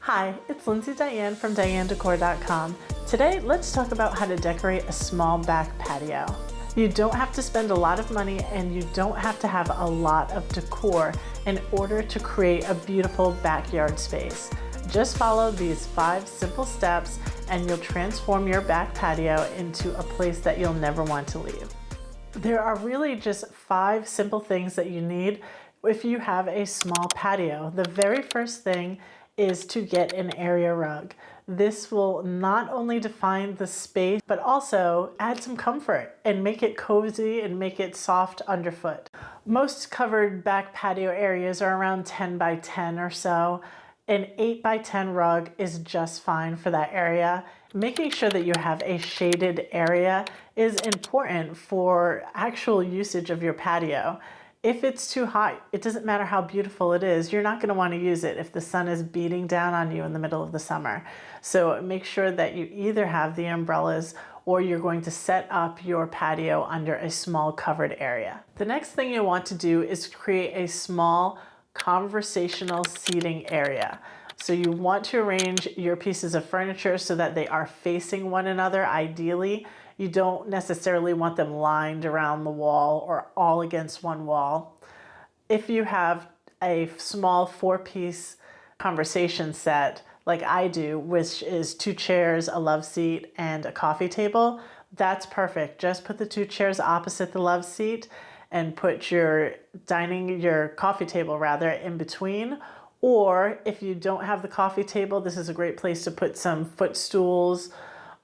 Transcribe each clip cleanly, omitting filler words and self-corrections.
Hi, it's Lindsay Diane from DianeDecor.com. Today, let's talk about how to decorate a small back patio. You don't have to spend a lot of money and you don't have to have a lot of decor in order to create a beautiful backyard space. Just follow these 5 simple steps and you'll transform your back patio into a place that you'll never want to leave. There are really just 5 simple things that you need if you have a small patio. The very first thing is to get an area rug. This will not only define the space, but also add some comfort and make it cozy and make it soft underfoot. Most covered back patio areas are around 10 by 10 or so. An 8 by 10 rug is just fine for that area. Making sure that you have a shaded area is important for actual usage of your patio. If it's too hot, it doesn't matter how beautiful it is, you're not going to want to use it if the sun is beating down on you in the middle of the summer. So make sure that you either have the umbrellas or you're going to set up your patio under a small covered area. The next thing you want to do is create a small conversational seating area. So you want to arrange your pieces of furniture so that they are facing one another ideally. You don't necessarily want them lined around the wall or all against one wall. If you have a small 4-piece conversation set like I do, which is 2 chairs, a love seat, and a coffee table, that's perfect. Just put the 2 chairs opposite the love seat and put your coffee table rather, in between. Or if you don't have the coffee table, this is a great place to put some footstools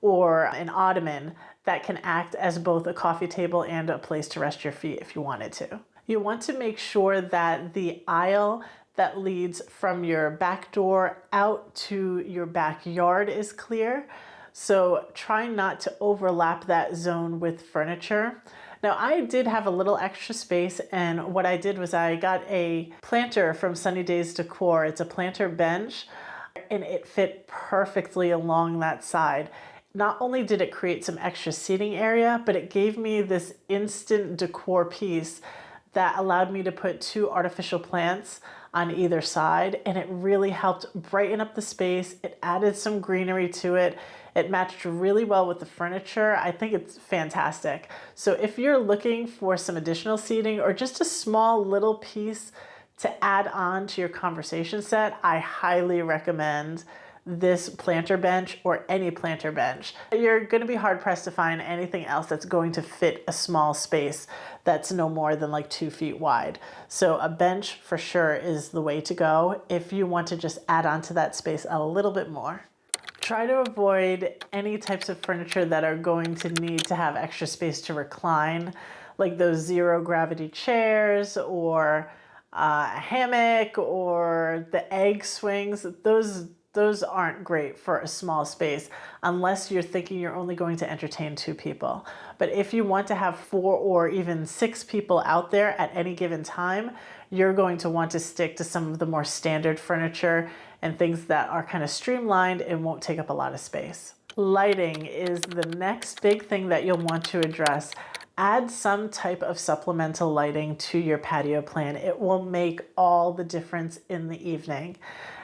or an ottoman that can act as both a coffee table and a place to rest your feet if you wanted to. You want to make sure that the aisle that leads from your back door out to your backyard is clear. So try not to overlap that zone with furniture. Now I did have a little extra space, and what I did was I got a planter from Sunny Days Decor. It's a planter bench and it fit perfectly along that side. Not only did it create some extra seating area, but it gave me this instant decor piece that allowed me to put 2 artificial plants on either side, and it really helped brighten up the space. It added some greenery to it. It matched really well with the furniture. I think it's fantastic. So if you're looking for some additional seating or just a small little piece to add on to your conversation set, I highly recommend this planter bench or any planter bench. You're going to be hard pressed to find anything else that's going to fit a small space that's no more than like 2 feet wide. So a bench for sure is the way to go if you want to just add on to that space a little bit more. Try to avoid any types of furniture that are going to need to have extra space to recline, like those zero gravity chairs or a hammock or the egg swings. Those aren't great for a small space unless you're thinking you're only going to entertain 2 people. But if you want to have 4 or even 6 people out there at any given time, you're going to want to stick to some of the more standard furniture and things that are kind of streamlined and won't take up a lot of space. Lighting is the next big thing that you'll want to address. Add some type of supplemental lighting to your patio plan. It will make all the difference in the evening.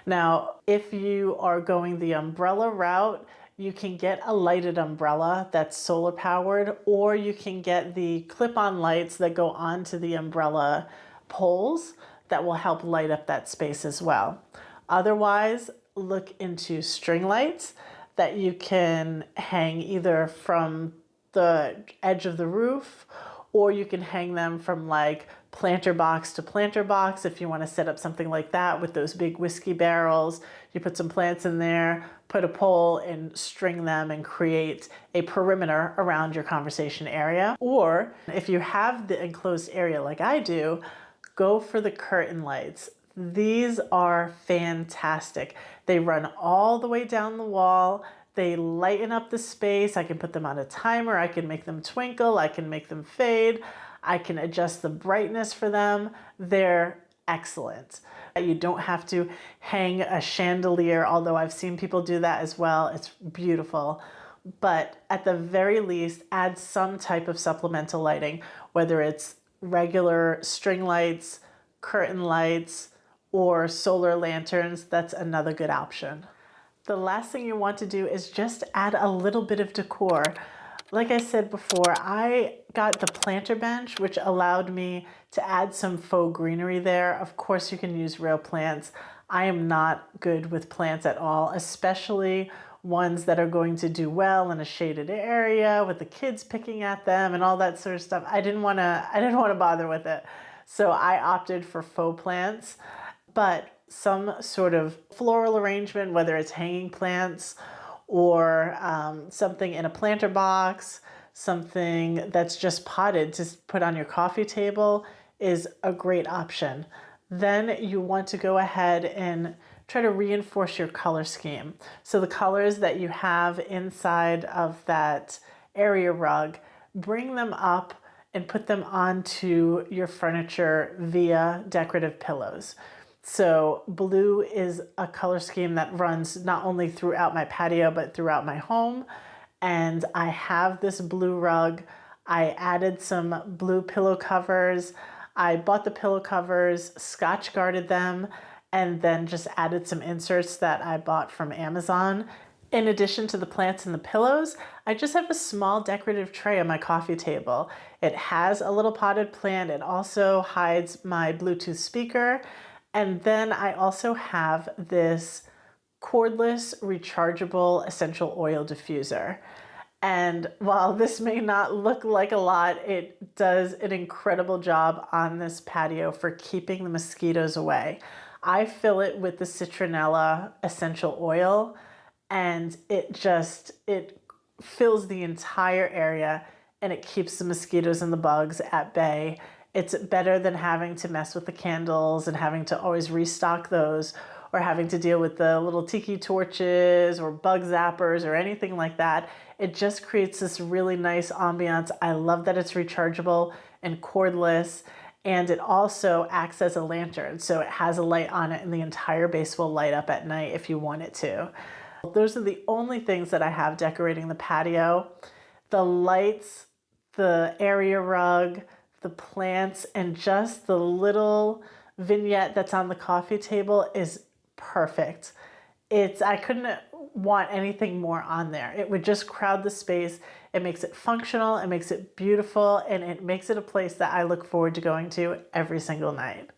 Now, if you are going the umbrella route, you can get a lighted umbrella that's solar powered, or you can get the clip-on lights that go onto the umbrella poles that will help light up that space as well. Otherwise, look into string lights that you can hang either from the edge of the roof, or you can hang them from like planter box to planter box if you want to set up something like that with those big whiskey barrels. You put some plants in there, put a pole and string them and create a perimeter around your conversation area. Or if you have the enclosed area like I do, go for the curtain lights. These are fantastic. They run all the way down the wall. They lighten up the space. I can put them on a timer. I can make them twinkle. I can make them fade. I can adjust the brightness for them. They're excellent. You don't have to hang a chandelier, although I've seen people do that as well. It's beautiful. But at the very least, add some type of supplemental lighting, whether it's regular string lights, curtain lights, or solar lanterns, that's another good option. The last thing you want to do is just add a little bit of decor. Like I said before, I got the planter bench, which allowed me to add some faux greenery there. Of course, you can use real plants. I am not good with plants at all, especially ones that are going to do well in a shaded area with the kids picking at them and all that sort of stuff. I didn't want to bother with it. So I opted for faux plants, but some sort of floral arrangement, whether it's hanging plants or something in a planter box, something that's just potted to put on your coffee table, is a great option. Then you want to go ahead and try to reinforce your color scheme. So the colors that you have inside of that area rug, bring them up and put them onto your furniture via decorative pillows. So blue is a color scheme that runs not only throughout my patio, but throughout my home. And I have this blue rug. I added some blue pillow covers. I bought the pillow covers, Scotch guarded them, and then just added some inserts that I bought from Amazon. In addition to the plants and the pillows, I just have a small decorative tray on my coffee table. It has a little potted plant. It also hides my Bluetooth speaker. And then I also have this cordless rechargeable essential oil diffuser. And while this may not look like a lot, it does an incredible job on this patio for keeping the mosquitoes away. I fill it with the citronella essential oil, and it fills the entire area, and it keeps the mosquitoes and the bugs at bay. It's better than having to mess with the candles and having to always restock those, or having to deal with the little tiki torches or bug zappers or anything like that. It just creates this really nice ambiance. I love that it's rechargeable and cordless, and it also acts as a lantern. So it has a light on it and the entire base will light up at night if you want it to. Those are the only things that I have decorating the patio. The lights, the area rug, the plants, and just the little vignette that's on the coffee table is perfect. I couldn't want anything more on there. It would just crowd the space. It makes it functional, it makes it beautiful, and it makes it a place that I look forward to going to every single night.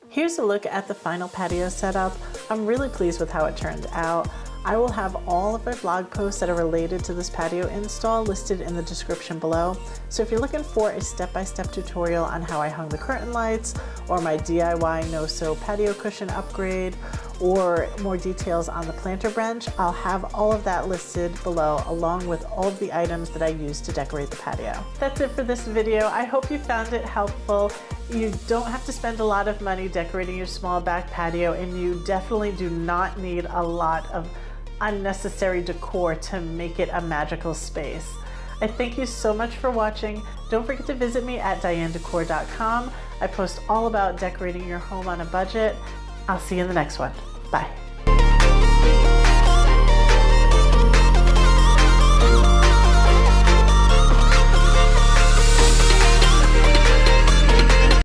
Here's a look at the final patio setup. I'm really pleased with how it turned out. I will have all of my blog posts that are related to this patio install listed in the description below. So if you're looking for a step-by-step tutorial on how I hung the curtain lights, or my DIY no-sew patio cushion upgrade, or more details on the planter bench, I'll have all of that listed below, along with all of the items that I used to decorate the patio. That's it for this video. I hope you found it helpful. You don't have to spend a lot of money decorating your small back patio, and you definitely do not need a lot of unnecessary decor to make it a magical space. I thank you so much for watching. Don't forget to visit me at DianeDecor.com. I post all about decorating your home on a budget. I'll see you in the next one. Bye.